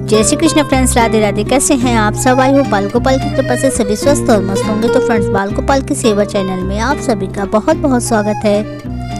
जय श्री कृष्ण फ्रेंड्स, राधे राधे। कैसे हैं आप सब? आई हो बाल गोपाल की कृपा से सभी स्वस्थ और मस्त होंगे। तो फ्रेंड्स, बाल गोपाल की सेवा चैनल में आप सभी का बहुत बहुत स्वागत है।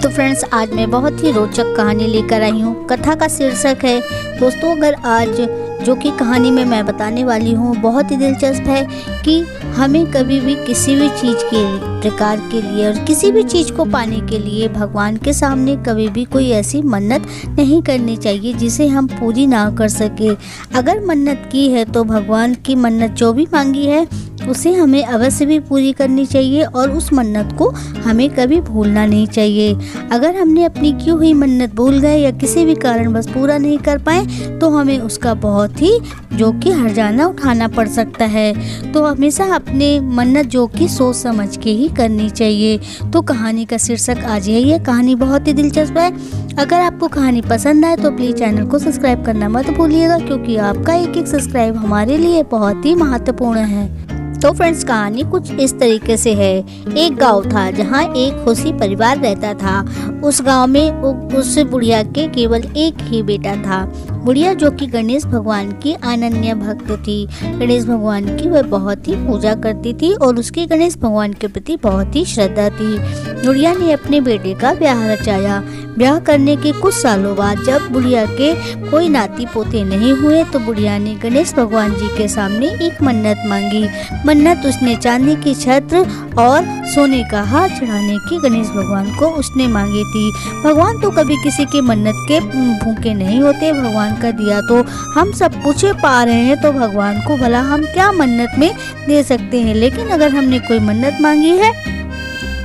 तो फ्रेंड्स, आज मैं बहुत ही रोचक कहानी लेकर आई हूँ। कथा का शीर्षक है दोस्तों, अगर आज जो कि कहानी में मैं बताने वाली हूँ बहुत ही दिलचस्प है कि हमें कभी भी किसी भी चीज़ के प्रकार के लिए और किसी भी चीज़ को पाने के लिए भगवान के सामने कभी भी कोई ऐसी मन्नत नहीं करनी चाहिए जिसे हम पूरी ना कर सके। अगर मन्नत की है तो भगवान की मन्नत जो भी मांगी है उसे हमें अवश्य भी पूरी करनी चाहिए और उस मन्नत को हमें कभी भूलना नहीं चाहिए। अगर हमने अपनी की हुई मन्नत भूल गए या किसी भी कारणवश पूरा नहीं कर पाए तो हमें उसका बहुत ही जो कि हर्जाना उठाना पड़ सकता है। तो हमेशा अपने मन्नत जो कि सोच समझ के ही करनी चाहिए। तो कहानी का शीर्षक आज यही है। कहानी बहुत ही दिलचस्प है। अगर आपको कहानी पसंद आए तो प्लीज़ चैनल को सब्सक्राइब करना मत भूलिएगा, क्योंकि आपका एक एक सब्सक्राइब हमारे लिए बहुत ही महत्वपूर्ण है। तो फ्रेंड्स, कहानी कुछ इस तरीके से है। एक गांव था जहां एक खुशी परिवार रहता था। उस गांव में उस बुढ़िया के केवल एक ही बेटा था। बुढ़िया जो कि गणेश भगवान की अनन्य भक्त थी। गणेश भगवान की वह बहुत ही पूजा करती थी और उसकी गणेश भगवान के प्रति बहुत ही श्रद्धा थी। बुढ़िया ने अपने बेटे का ब्याह रचाया। ब्याह करने के कुछ सालों बाद जब बुढ़िया के कोई नाती पोते नहीं हुए तो बुढ़िया ने गणेश भगवान जी के सामने एक मन्नत मांगी। मन्नत उसने चांदी की छत्र और सोने का हार चढ़ाने की गणेश भगवान को उसने मांगी थी। भगवान तो कभी किसी की मन्नत के भूखे नहीं होते। भगवान का दिया तो हम सब कुछ पा रहे हैं, तो भगवान को भला हम क्या मन्नत में दे सकते हैं। लेकिन अगर हमने कोई मन्नत मांगी है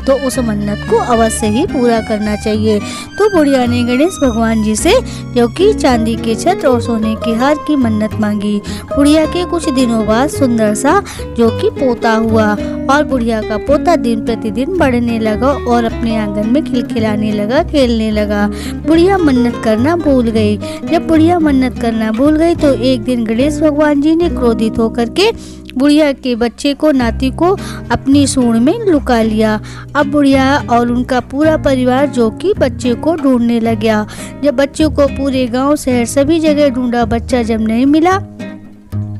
तो उस मन्नत को अवश्य ही पूरा करना चाहिए। तो बुढ़िया ने गणेश भगवान जी से जो कि चांदी के छत्र और सोने के हार की मन्नत मांगी। बुढ़िया के कुछ दिनों बाद सुंदर सा जो कि पोता हुआ और बुढ़िया का पोता दिन प्रतिदिन बढ़ने लगा और अपने आंगन में खिलखिलाने लगा, खेलने लगा। बुढ़िया मन्नत करना भूल गई। जब बुढ़िया मन्नत करना भूल गई तो एक दिन गणेश भगवान जी ने क्रोधित होकर के बुढ़िया के बच्चे को, नाती को अपनी सूंड में लुका लिया। अब बुढ़िया और उनका पूरा परिवार जो कि बच्चे को ढूंढने लगा। जब बच्चे को पूरे गांव शहर सभी जगह ढूंढा, बच्चा जब नहीं मिला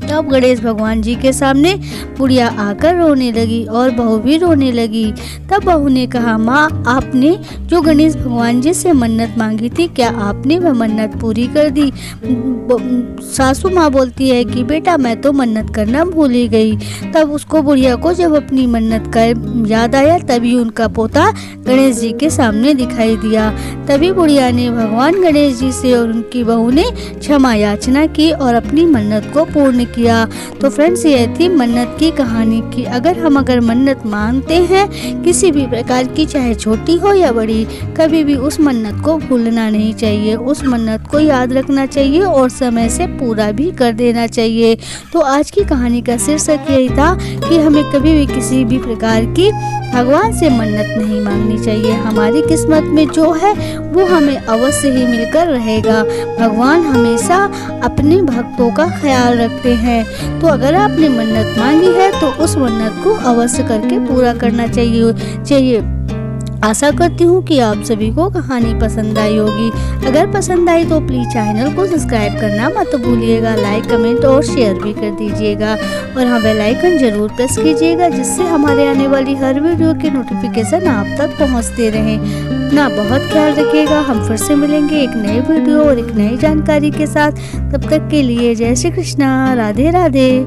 तब गणेश भगवान जी के सामने बुढ़िया आकर रोने लगी और बहू भी रोने लगी। तब बहू ने कहा, माँ, आपने जो गणेश भगवान जी से मन्नत मांगी थी, क्या आपने वह मन्नत पूरी कर दी? सासू माँ बोलती है कि बेटा, मैं तो मन्नत करना भूल ही गई। तब उसको, बुढ़िया को जब अपनी मन्नत का याद आया तभी उनका पोता गणेश जी के सामने दिखाई दिया। तभी बुढ़िया ने भगवान गणेश जी से और उनकी बहू ने क्षमा याचना की और अपनी मन्नत को पूर्ण किया। तो फ्रेंड्स, ये थी मन्नत की कहानी की अगर मन्नत मांगते हैं किसी भी प्रकार की, चाहे छोटी हो या बड़ी, कभी भी उस मन्नत को भूलना नहीं चाहिए। उस मन्नत को याद रखना चाहिए और समय से पूरा भी कर देना चाहिए। तो आज की कहानी का शीर्षक यही था कि हमें कभी भी किसी भी प्रकार की भगवान से मन्नत नहीं मांगनी चाहिए। हमारी किस्मत में जो है वो हमें अवश्य ही मिलकर रहेगा। भगवान हमेशा अपने भक्तों का ख्याल रखते हैं। तो अगर आपने मन्नत मांगी है तो उस मन्नत को अवश्य करके पूरा करना चाहिए। आशा करती हूँ कि आप सभी को कहानी पसंद आई होगी। अगर पसंद आई तो प्लीज़ चैनल को सब्सक्राइब करना मत भूलिएगा। लाइक, कमेंट और शेयर भी कर दीजिएगा और हाँ, बेल आइकन जरूर प्रेस कीजिएगा, जिससे हमारे आने वाली हर वीडियो के नोटिफिकेशन आप तक पहुँचते रहें। अपना बहुत ख्याल रखिएगा। हम फिर से मिलेंगे एक नए वीडियो और एक नई जानकारी के साथ। तब तक के लिए जय श्री कृष्णा, राधे राधे।